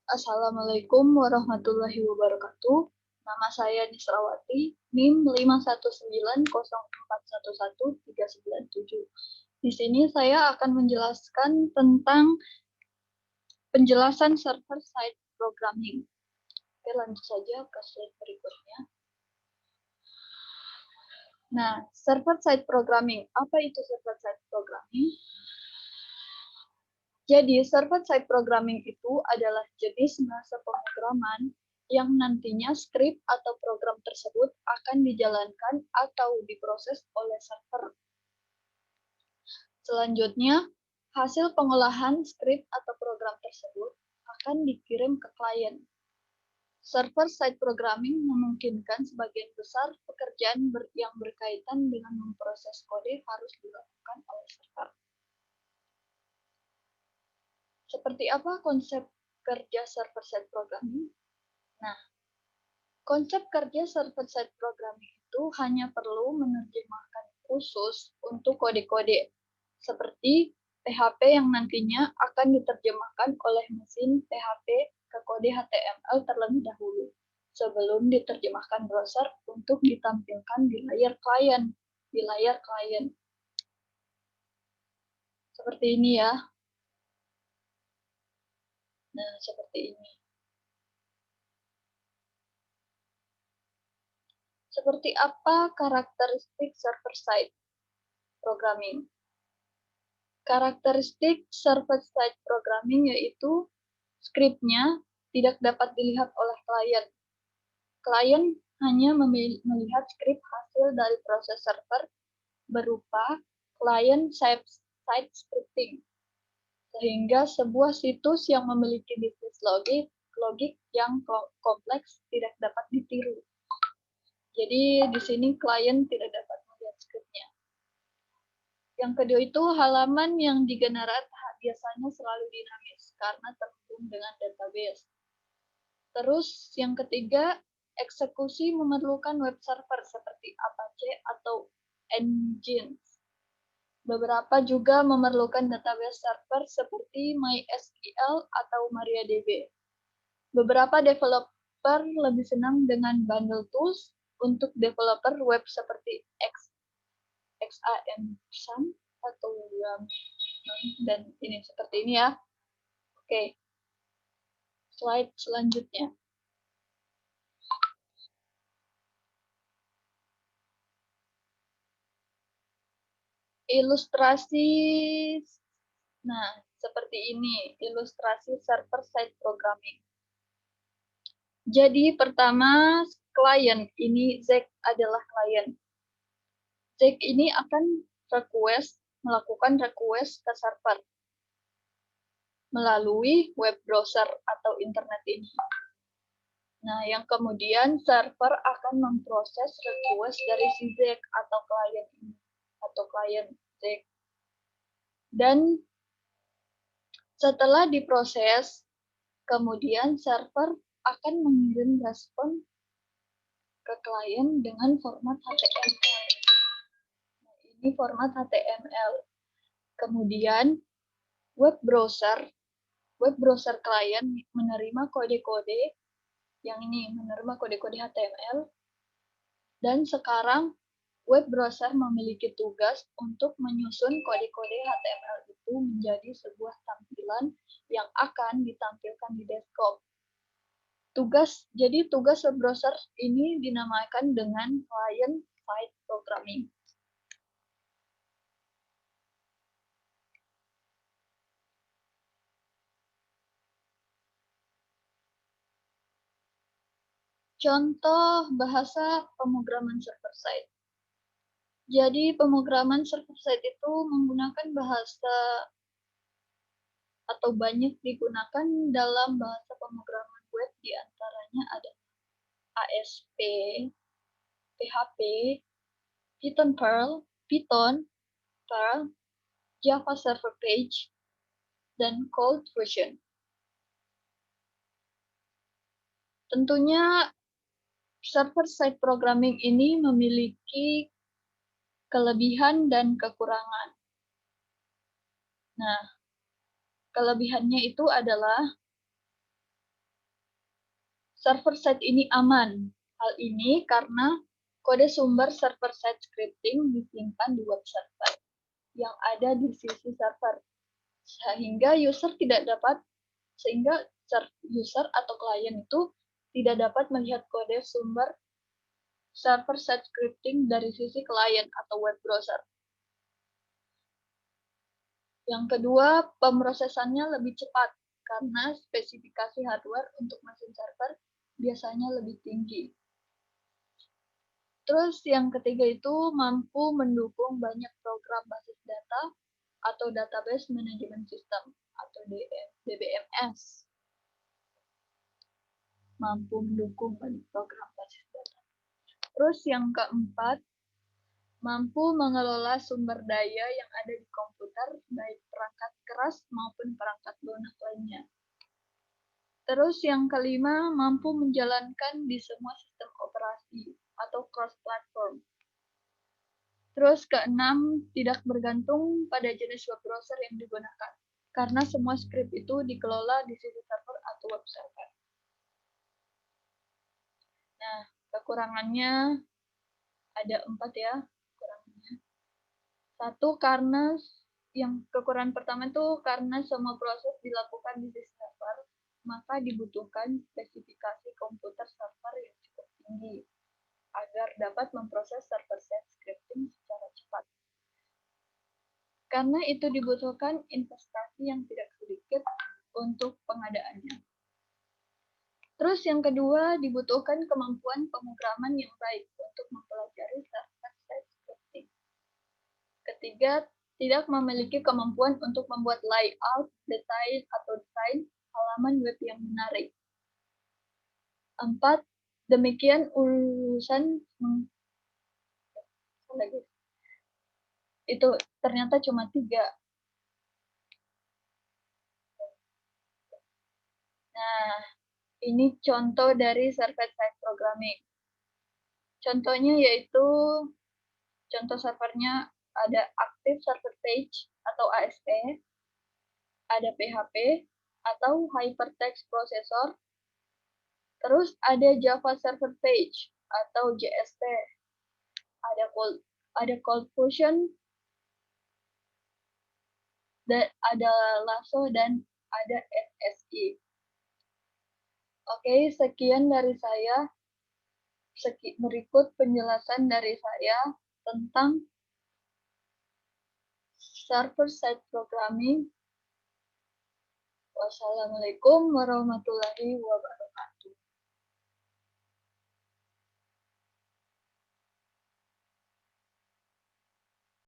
Assalamualaikum warahmatullahi wabarakatuh. Nama saya Nisrawati, NIM 51904113997. Di sini saya akan menjelaskan tentang penjelasan server-side programming. Oke, lanjut saja ke slide berikutnya. Nah, server-side programming. Apa itu server-side programming? Jadi, server-side programming itu adalah jenis bahasa pemrograman yang nantinya skrip atau program tersebut akan dijalankan atau diproses oleh server. Selanjutnya, hasil pengolahan skrip atau program tersebut akan dikirim ke klien. Server-side programming memungkinkan sebagian besar pekerjaan yang berkaitan dengan memproses kode harus dilakukan oleh server. Seperti apa konsep kerja server-side programming? Nah, konsep kerja server-side programming itu hanya perlu menerjemahkan khusus untuk kode-kode, seperti PHP yang nantinya akan diterjemahkan oleh mesin PHP ke kode HTML terlebih dahulu, sebelum diterjemahkan browser untuk ditampilkan di layar klien. Seperti ini ya. Nah, seperti ini. Seperti apa karakteristik server-side programming? Karakteristik server-side programming yaitu skripnya tidak dapat dilihat oleh klien. Klien hanya melihat skrip hasil dari proses server berupa client-side scripting, sehingga sebuah situs yang memiliki bisnis logik yang kompleks tidak dapat ditiru. Jadi di sini klien tidak dapat melihat skripnya. Yang kedua itu halaman yang digenerate biasanya selalu dinamis karena terhubung dengan database. Terus yang ketiga, eksekusi memerlukan web server seperti Apache atau Nginx. Beberapa juga memerlukan database server seperti MySQL atau MariaDB. Beberapa developer lebih senang dengan bundle tools untuk developer web seperti XAMPP atau dan ini seperti ini ya. Oke. Slide selanjutnya. Ilustrasi, nah seperti ini, ilustrasi server-side programming. Jadi pertama, klien, ini Zack adalah klien. Zack ini akan melakukan request ke server melalui web browser atau internet ini. Nah, yang kemudian server akan memproses request dari si Zack atau klien ini, atau klien Zack. Dan setelah diproses, kemudian server akan mengirim respon ke klien dengan format HTML. Nah, ini format HTML. Kemudian web browser klien menerima kode-kode yang ini, menerima kode-kode HTML. Dan sekarang web browser memiliki tugas untuk menyusun kode-kode HTML itu menjadi sebuah tampilan yang akan ditampilkan di desktop. Jadi tugas web browser ini dinamakan dengan client-side programming. Contoh bahasa pemrograman server-side. Jadi pemrograman server-side itu menggunakan bahasa atau banyak digunakan dalam bahasa pemrograman web, diantaranya ada ASP, PHP, Python, Perl, Java Server Page, dan Cold Fusion. Tentunya server-side programming ini memiliki kelebihan dan kekurangan. Nah, kelebihannya itu adalah Server-side ini aman. Hal ini karena kode sumber server-side scripting disimpan di web server yang ada di sisi server, sehingga user atau klien itu tidak dapat melihat kode sumber server-side scripting dari sisi klien atau web browser. Yang kedua, pemrosesannya lebih cepat karena spesifikasi hardware untuk mesin server biasanya lebih tinggi. Terus yang ketiga itu mampu mendukung banyak program basis data atau database management system atau DBMS. Mampu mendukung banyak program basis data. Terus yang keempat, mampu mengelola sumber daya yang ada di komputer, baik perangkat keras maupun perangkat lunak lainnya. Terus yang kelima, mampu menjalankan di semua sistem operasi atau cross-platform. Terus keenam, tidak bergantung pada jenis web browser yang digunakan, karena semua script itu dikelola di sisi server atau web server. Nah, kekurangannya ada 4 ya. Kekurangannya. Satu, karena yang kekurangan pertama itu karena semua proses dilakukan di sisi server, maka dibutuhkan spesifikasi komputer server yang cukup tinggi agar dapat memproses server-side scripting secara cepat. Karena itu dibutuhkan investasi yang tidak sedikit untuk pengadaannya. Terus yang kedua, dibutuhkan kemampuan pemrograman yang baik untuk mempelajari server-side scripting. Ketiga, tidak memiliki kemampuan untuk membuat layout, desain halaman web yang menarik. 4. Demikian urusan itu ternyata cuma 3. Nah, ini contoh dari server-side programming. Contohnya yaitu, contoh servernya ada Active Server Page atau ASP, ada PHP atau Hypertext Processor, terus ada Java Server Page atau JSP, ada Cold Fusion, ada Lasso, dan ada SSI. Oke, sekian dari saya. Berikut penjelasan dari saya tentang server-side programming. Wassalamualaikum warahmatullahi wabarakatuh.